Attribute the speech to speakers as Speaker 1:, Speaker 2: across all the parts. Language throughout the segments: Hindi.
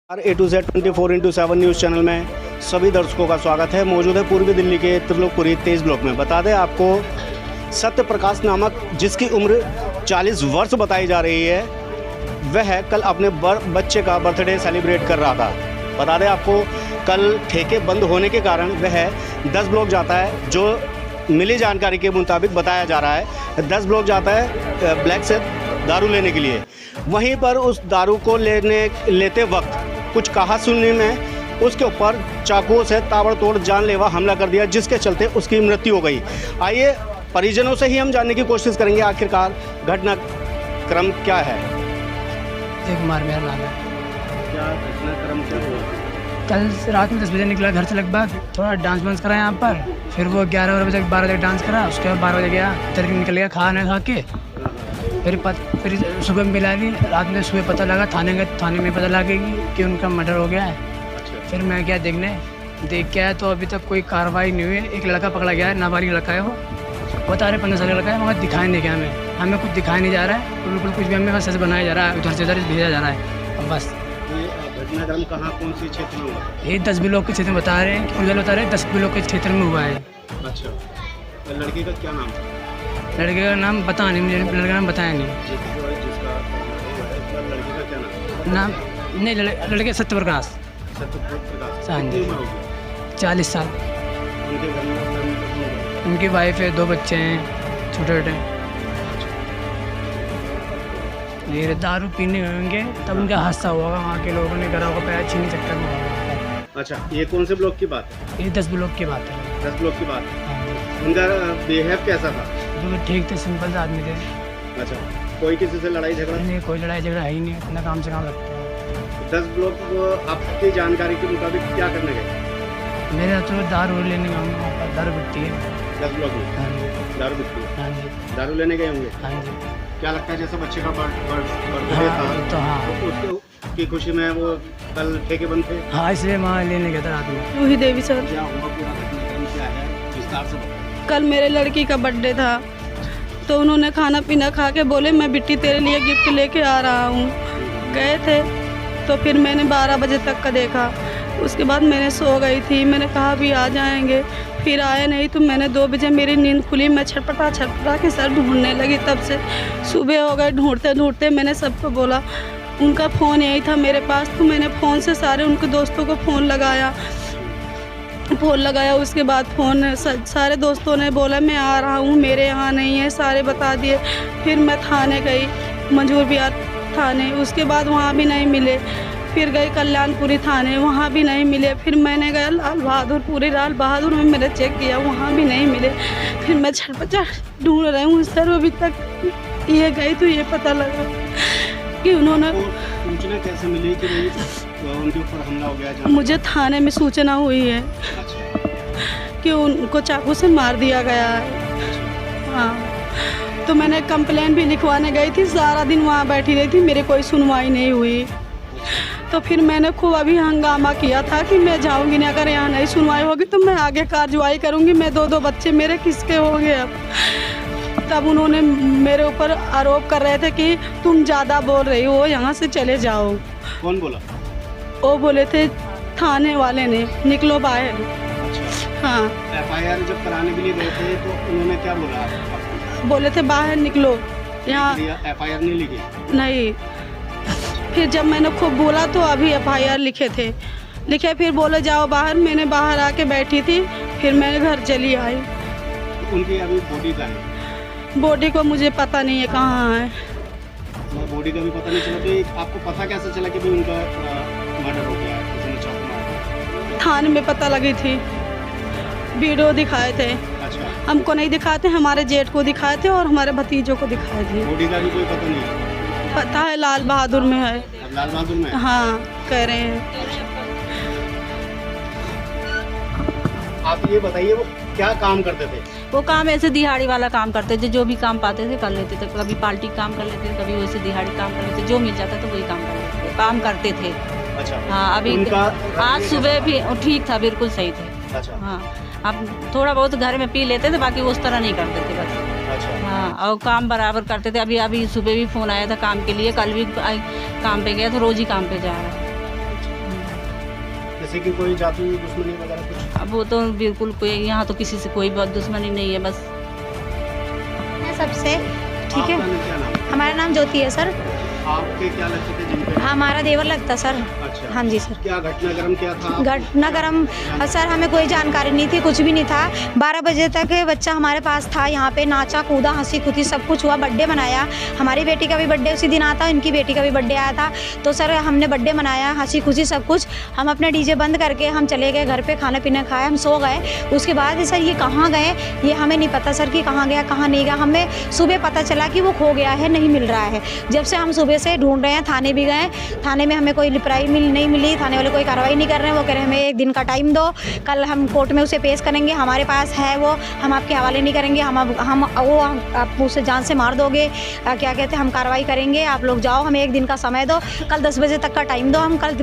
Speaker 1: A to Z 24/7 news channel में सभी दर्शकों का स्वागत है। मौजूद है पूर्वी दिल्ली के त्रिलोकपुरी 23 ब्लॉक में। बता दें आपको, सत्य प्रकाश नामक जिसकी उम्र 40 वर्ष बताई जा रही है, वह कल अपने बच्चे का बर्थडे सेलिब्रेट कर रहा था। बता दें आपको, कल ठेके बंद होने के कारण वह 10 ब्लॉक जाता है। जो मिली जानकारी के मुताबिक बताया जा रहा है, 10 ब्लॉक जाता है ब्लैक से दारू लेने के लिए। वहीं पर उस दारू को लेते वक्त कुछ कहा सुनने में उसके ऊपर चाकुओं से ताबड़तोड़ जानलेवा हमला कर दिया, जिसके चलते उसकी मृत्यु हो गई। आइए परिजनों से ही हम जानने की कोशिश करेंगे आखिरकार घटनाक्रम क्या है।
Speaker 2: जय कुमार मेरा नाम है।
Speaker 1: क्या घटनाक्रम क्या हुआ?
Speaker 2: कल रात में 10 बजे निकला घर से, लगभग थोड़ा डांस वांस करा यहाँ पर। फिर वो 11 बजे 12 बजे डांस करा। उसके बाद 12 बजे गया, इधर निकल गया खाना खा के। फिर सुबह मिला ली। रात में सुबह पता लगा, थाने में पता लगेगी कि उनका मर्डर हो गया है। फिर मैं गया देख के आया तो अभी तक कोई कार्रवाई नहीं हुई है। एक लड़का पकड़ा गया है, नाबालिग लड़का है, वो बता रहे 15 साल का लड़का है, मगर दिखाई नहीं गया। हमें कुछ दिखाई नहीं जा रहा है, तो बिल्कुल कुछ भी हमें बस ऐसे बनाया जा रहा है, उधर से उधर भेजा जा रहा है। अब बस
Speaker 1: ये घटनाक्रम कहाँ, कौन सी क्षेत्र में हुआ?
Speaker 2: ये 10 ब्लॉक के क्षेत्र में बता रहे हैं, कि बता रहे हैं 10 ब्लॉक के क्षेत्र में हुआ है।
Speaker 1: अच्छा, तो लड़के का क्या नाम था?
Speaker 2: लड़के का नाम पता नहीं मुझे, लड़के का नाम बताया नहीं।
Speaker 1: जिसका लड़के का क्या नाम?
Speaker 2: नहीं, लड़के सत्य प्रकाश। हाँ जी, 40 साल।
Speaker 1: उनके घर में
Speaker 2: उनकी वाइफ है, 2 बच्चे हैं छोटे छोटे। ये दारू पीने होंगे तब उनका हादसा हुआ, वहाँ के लोगों ने घरों को पैर छीने चक्कर में हुआ।
Speaker 1: अच्छा, ये कौन से ब्लॉक की बात है?
Speaker 2: ये 10 ब्लॉक की बात है।
Speaker 1: 10 ब्लॉक की बात है।
Speaker 2: हाँ जी।
Speaker 1: उनका बिहेव कैसा था?
Speaker 2: जो ठीक थे, सिंपल से आदमी थे।
Speaker 1: अच्छा, कोई किसी से लड़ाई झगड़ा?
Speaker 2: नहीं, कोई लड़ाई झगड़ा है ही नहीं, अपना काम से काम रखते हैं।
Speaker 1: 10 ब्लॉक वो आपकी जानकारी के मुताबिक क्या करने गए?
Speaker 2: मेरे तो दारू लेने का, वहाँ पर दारू बिकती है
Speaker 1: 10 ब्लॉक में
Speaker 2: हाँ जी।
Speaker 1: दारू बिकती है।
Speaker 2: हाँ जी।
Speaker 1: दारू लेने गए होंगे।
Speaker 2: हाँ जी।
Speaker 1: क्या लगता है, जैसे बच्चे का बर्थडे
Speaker 2: हाँ,
Speaker 1: था
Speaker 2: तो हाँ
Speaker 1: उसकी खुशी में वो कल ठेके बंद थे?
Speaker 2: हाँ, इसलिए वहाँ लेने गया था रात में।
Speaker 3: रूही देवी सर।
Speaker 1: क्या हुआ, पूरा घटनाक्रम क्या है, विस्तार से बताओ।
Speaker 3: कल मेरे लड़की का बर्थडे था, तो उन्होंने खाना पीना खा के बोले मैं बिट्टी तेरे लिए गिफ्ट लेके आ रहा हूँ। गए थे तो फिर मैंने 12 बजे तक का देखा। उसके बाद मैंने सो गई थी, मैंने कहा अभी आ जाएंगे, फिर आए नहीं। तो मैंने 2 बजे मेरी नींद खुली, मैं छटपटा के सर ढूंढने लगी। तब से सुबह हो गए, ढूंढते मैंने सबको बोला। उनका फ़ोन यही था मेरे पास, तो मैंने फ़ोन से सारे उनके दोस्तों को फ़ोन लगाया। उसके बाद सारे दोस्तों ने बोला मैं आ रहा हूँ, मेरे यहाँ नहीं है, सारे बता दिए। फिर मैं थाने गई, मंजूर बिहार थाने। उसके बाद वहाँ भी नहीं मिले। फिर गई कल्याणपुरी थाने, वहाँ भी नहीं मिले। फिर मैंने गया लाल बहादुर में मैंने चेक किया, वहाँ भी नहीं मिले। फिर मैं छटपटा ढूंढ रही हूँ सर, अभी तक ये गई तो ये पता लगा कि उन्होंने।
Speaker 1: सूचना कैसे मिली कि उनके ऊपर हमला हो गया?
Speaker 3: मुझे थाने में सूचना हुई है कि उनको चाकू से मार दिया गया है। हाँ, तो मैंने कंप्लेंट भी लिखवाने गई थी, सारा दिन वहाँ बैठी रही थी, मेरे कोई सुनवाई नहीं हुई। तो फिर मैंने खूब अभी हंगामा किया था कि मैं जाऊँगी नहीं, अगर यहाँ नहीं सुनवाई होगी तो मैं आगे कार्रवाई करूँगी। मैं 2 बच्चे मेरे किसके हो गए अब। तब उन्होंने मेरे ऊपर आरोप कर रहे थे कि तुम ज़्यादा बोल रही हो, यहाँ से चले जाओ।
Speaker 1: कौन बोला?
Speaker 3: वो बोले थे थाने वाले ने, निकलो बाहर।
Speaker 1: अच्छा।
Speaker 3: हाँ,
Speaker 1: FIR जब कराने के लिए गए थे तो उन्होंने क्या बोला आपको?
Speaker 3: बोले थे बाहर निकलो यहाँ।
Speaker 1: FIR नहीं लिखी?
Speaker 3: नहीं। फिर जब मैंने खूब बोला तो अभी FIR लिखे। फिर बोले जाओ बाहर। मैंने बाहर आके बैठी थी, फिर मैंने घर चली आई।
Speaker 1: उनकी अभी बॉडी कहाँ है?
Speaker 3: बॉडी को मुझे पता नहीं है कहाँ है।
Speaker 1: बॉडी का भी पता नहीं चला, तो आपको पता कैसे चला कि भी उनका मर्डर हो गया है, किसी ने चाकू मारा?
Speaker 3: थाने में पता लगी थी, वीडियो दिखाए थे।
Speaker 1: अच्छा।
Speaker 3: हमको नहीं दिखाए थे, हमारे जेठ को दिखाए थे और हमारे भतीजों को दिखाए थे।
Speaker 1: बॉडी का भी कोई पता नहीं है?
Speaker 3: पता है लाल बहादुर में है।
Speaker 1: अब लाल बहादुर में?
Speaker 3: हाँ, कह रहे हैं।
Speaker 1: आप ये बताइए, वो क्या काम करते थे?
Speaker 4: वो काम ऐसे दिहाड़ी वाला काम करते थे, जो भी काम पाते थे कर लेते थे। कभी पार्टी काम कर लेते थे, कभी वैसे दिहाड़ी काम कर लेते थे, जो मिल जाता था वही काम करते थे।
Speaker 1: अच्छा।
Speaker 4: हाँ, अभी आज सुबह भी ठीक था, बिल्कुल सही थे।
Speaker 1: अच्छा।
Speaker 4: हाँ, अब थोड़ा बहुत घर में पी लेते थे, बाकी उस तरह नहीं करते थे बस।
Speaker 1: अच्छा।
Speaker 4: हाँ, और काम बराबर करते थे। अभी सुबह भी फ़ोन आया था काम के लिए, कल भी काम पे गया तो रोज़ ही काम पे जा रहा है।
Speaker 1: जैसे कि कोई जाति दुश्मनी वगैरह कुछ?
Speaker 4: अब वो तो बिल्कुल कोई यहाँ तो किसी से कोई बहुत दुश्मनी नहीं है, बस
Speaker 5: है सबसे। ठीक है,
Speaker 1: आपका क्या नाम है?
Speaker 5: हमारा नाम ज्योति है सर।
Speaker 1: आपके क्या लगते थे जिन पे?
Speaker 5: हमारा देवर लगता सर।
Speaker 1: अच्छा।
Speaker 5: हाँ जी सर।
Speaker 1: क्या घटनाक्रम क्या था?
Speaker 5: घटनाक्रम सर हमें कोई जानकारी नहीं थी, कुछ भी नहीं था। 12 बजे तक बच्चा हमारे पास था, यहाँ पे नाचा कूदा हंसी खुदी सब कुछ हुआ, बर्थडे मनाया। हमारी बेटी का भी बर्थडे उसी दिन आता, इनकी बेटी का भी बर्थडे आया था। तो सर हमने बर्थडे मनाया, हंसी खुशी सब कुछ। हम अपने डीजे बंद करके हम चले गए घर पे, खाना पीना खाया, हम सो गए। उसके बाद सर ये कहाँ गए ये हमें नहीं पता सर कि कहाँ गया कहाँ नहीं गया। हमें सुबह पता चला कि वो खो गया है, नहीं मिल रहा है। जब से हम सुबह से ढूंढ रहे हैं, थाने भी गए, थाने में हमें कोई रिप्लाई नहीं मिली। थाने वाले कोई कार्रवाई नहीं कर रहे हैं। वो कह रहे हैं हमें 1 दिन का टाइम दो, कल हम कोर्ट में उसे पेश करेंगे, हमारे पास है वो, हम आपके हवाले नहीं करेंगे। आप उसे जान से मार दोगे, क्या कहते हैं, हम कार्रवाई करेंगे, आप लोग जाओ, हमें 1 दिन का समय दो, कल 10 बजे तक का टाइम दो, हम कल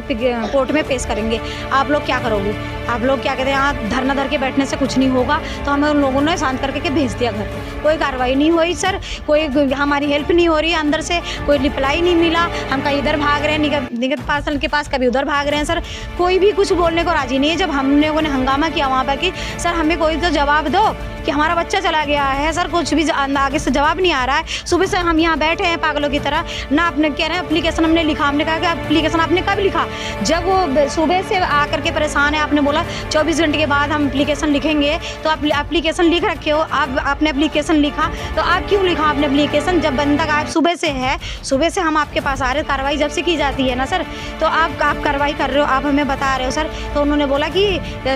Speaker 5: कोर्ट में पेश करेंगे। आप लोग क्या करोगे? आप लोग क्या कहते हैं, यहाँ धरना धर के बैठने से कुछ नहीं होगा। तो हमें उन लोगों ने शांत करके भेज दिया घर। कोई कार्रवाई नहीं हुई सर, कोई हमारी हेल्प नहीं हो रही है, अंदर से कोई रिप्लाई नहीं मिला। हम कहीं इधर भाग रहे हैं निगत पार्सल के पास, कभी उधर भाग रहे हैं सर, कोई भी कुछ बोलने को राजी नहीं है। जब हम लोगों ने हंगामा किया वहाँ पर कि सर हमें कोई तो जवाब दो कि हमारा बच्चा चला गया है, सर कुछ भी आगे से जवाब नहीं आ रहा है। सुबह से हम यहाँ बैठे हैं पागलों की तरह, ना आपने कह रहे हैं एप्लीकेशन हमने लिखा। हमने कहा कि एप्लीकेशन आपने कब लिखा? जब वो सुबह से आकर के परेशान है, आपने बोला 24 घंटे के बाद हम एप्लीकेशन लिखेंगे, तो आप एप्लीकेशन लिख रखे हो, आपने एप्लीकेशन लिखा, तो आप क्यों लिखा आपने एप्लीकेशन? जब बंदा गायब सुबह से है, सुबह से हम आपके पास आ रहे, कार्रवाई जब से की जाती है ना सर, तो आप कार्रवाई कर रहे हो, आप हमें बता रहे हो सर। तो उन्होंने बोला कि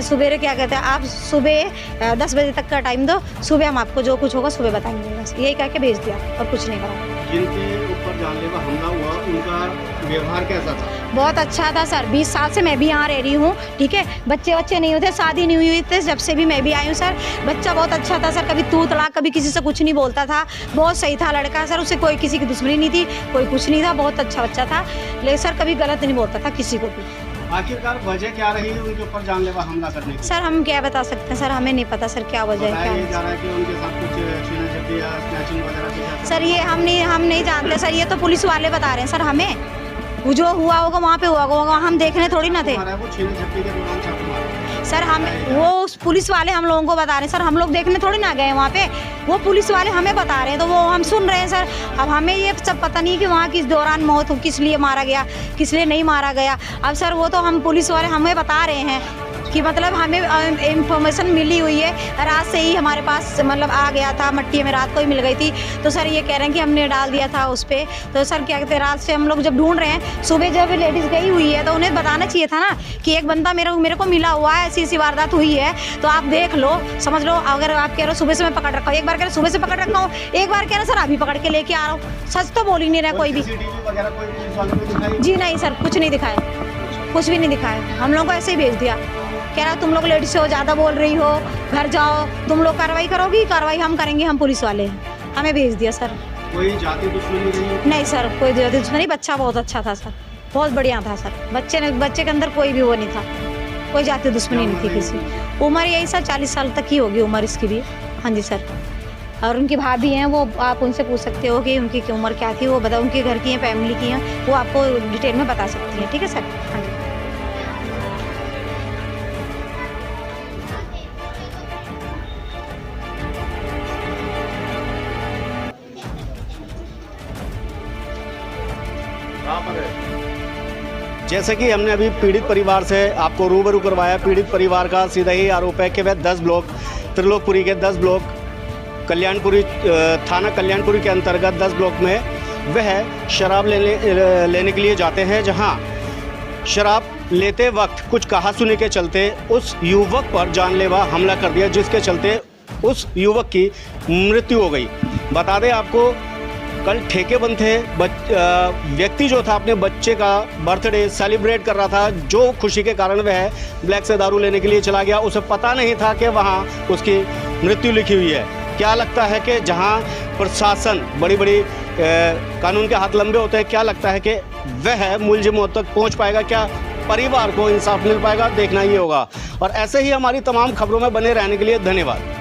Speaker 5: सुबह क्या कहते हैं, आप सुबह 10 बजे तक का टाइम दो, सुबह हम आपको जो कुछ होगा सुबह बताएंगे। बस यही कह के भेज दिया और कुछ नहीं करा।
Speaker 1: जिनके ऊपर जानलेवा हमला हुआ उनका व्यवहार कैसा था?
Speaker 5: बहुत अच्छा था सर। 20 साल से मैं भी यहाँ रह रही हूँ, ठीक है। बच्चे नहीं होते, शादी नहीं हुई थी जब से भी मैं भी आई हूँ सर। बच्चा बहुत अच्छा था सर, कभी तू तलाक, कभी किसी से कुछ नहीं बोलता था, बहुत सही था लड़का सर। उसे कोई किसी की दुश्मनी नहीं थी, कोई कुछ नहीं था, बहुत अच्छा बच्चा था। लेकिन सर कभी गलत नहीं बोलता था किसी को भी।
Speaker 1: आखिरकार वजह क्या रही है उनके ऊपर जानलेवा हमला करने की?
Speaker 5: सर हम क्या बता सकते हैं सर, हमें नहीं पता सर क्या वजह है,
Speaker 1: बताया ये
Speaker 5: क्या
Speaker 1: जा रहा है कि उनके साथ कुछ छीना-झपटी या स्नैचिंग वगैरह कुछ?
Speaker 5: सर ये हम नहीं जानते सर, ये तो पुलिस वाले बता रहे हैं सर हमें। वो जो हुआ होगा वहाँ पे हुआ होगा, हम देखने थोड़ी ना थे
Speaker 1: वो छीना-झपटी के दौरान छापा मारा
Speaker 5: सर। हम वो पुलिस वाले हम लोगों को बता रहे हैं सर, हम लोग देखने थोड़ी ना गए वहाँ पे, वो पुलिस वाले हमें बता रहे हैं, तो वो हम सुन रहे हैं सर। अब हमें ये सब पता नहीं कि वहाँ किस दौरान मौत हो, किस लिए मारा गया, किस लिए नहीं मारा गया। अब सर वो तो हम पुलिस वाले हमें बता रहे हैं कि मतलब हमें इंफॉर्मेशन मिली हुई है, रात से ही हमारे पास मतलब आ गया था, मट्टी में रात को ही मिल गई थी। तो सर ये कह रहे हैं कि हमने डाल दिया था उस पर। तो सर क्या कहते हैं, रात से हम लोग जब ढूंढ रहे हैं, सुबह जब लेडीज़ गई हुई है तो उन्हें बताना चाहिए था ना कि एक बंदा मेरे को मिला हुआ है, ऐसी वारदात हुई है, तो आप देख लो, समझ लो। अगर आप कह रहे हो सुबह से मैं पकड़ रखा हूँ, एक बार कह रहे सुबह से पकड़ रखा हूँ, एक बार कह रहे सर अभी पकड़ के लेके आ रहा हूँ, सच तो बोल ही नहीं रहा कोई भी। जी नहीं सर, कुछ नहीं दिखाया, कुछ भी नहीं दिखाया। हम लोगों को ऐसे ही भेज दिया, कह रहा तुम लोग लेडीज हो, ज़्यादा बोल रही हो, घर जाओ, तुम लोग कार्रवाई करोगी, कार्रवाई हम करेंगे, हम पुलिस वाले हैं, हमें भेज दिया सर।
Speaker 1: कोई जाति दुश्मनी
Speaker 5: नहीं सर, कोई जाति दुश्मनी। बच्चा बहुत अच्छा था सर, बहुत बढ़िया था सर। बच्चे के अंदर कोई भी वो नहीं था, कोई जाति दुश्मनी नहीं थी किसी। उम्र यही सर 40 साल तक ही होगी उम्र इसकी भी। हाँ जी सर। और उनकी भाभी हैं, वो आप उनसे पूछ सकते हो कि उनकी उम्र क्या थी, वो बता, उनके घर की हैं, फैमिली की हैं, वो आपको डिटेल में बता सकती हैं। ठीक है सर। हाँ जी।
Speaker 1: जैसे कि हमने अभी पीड़ित परिवार से आपको रूबरू करवाया, पीड़ित परिवार का सीधा ही आरोप है कि वह 10 ब्लॉक त्रिलोकपुरी के 10 ब्लॉक कल्याणपुरी थाना कल्याणपुरी के अंतर्गत 10 ब्लॉक में वह शराब लेने के लिए जाते हैं, जहां शराब लेते वक्त कुछ कहासुनी के चलते उस युवक पर जानलेवा हमला कर दिया, जिसके चलते उस युवक की मृत्यु हो गई। बता दें आपको, कल ठेके बंद थे, व्यक्ति जो था अपने बच्चे का बर्थडे सेलिब्रेट कर रहा था, जो खुशी के कारण वह ब्लैक से दारू लेने के लिए चला गया। उसे पता नहीं था कि वहाँ उसकी मृत्यु लिखी हुई है। क्या लगता है कि जहाँ प्रशासन बड़ी कानून के हाथ लंबे होते हैं, क्या लगता है कि वह मुलजिमों तक पहुँच पाएगा, क्या परिवार को इंसाफ मिल पाएगा? देखना ही होगा। और ऐसे ही हमारी तमाम खबरों में बने रहने के लिए धन्यवाद।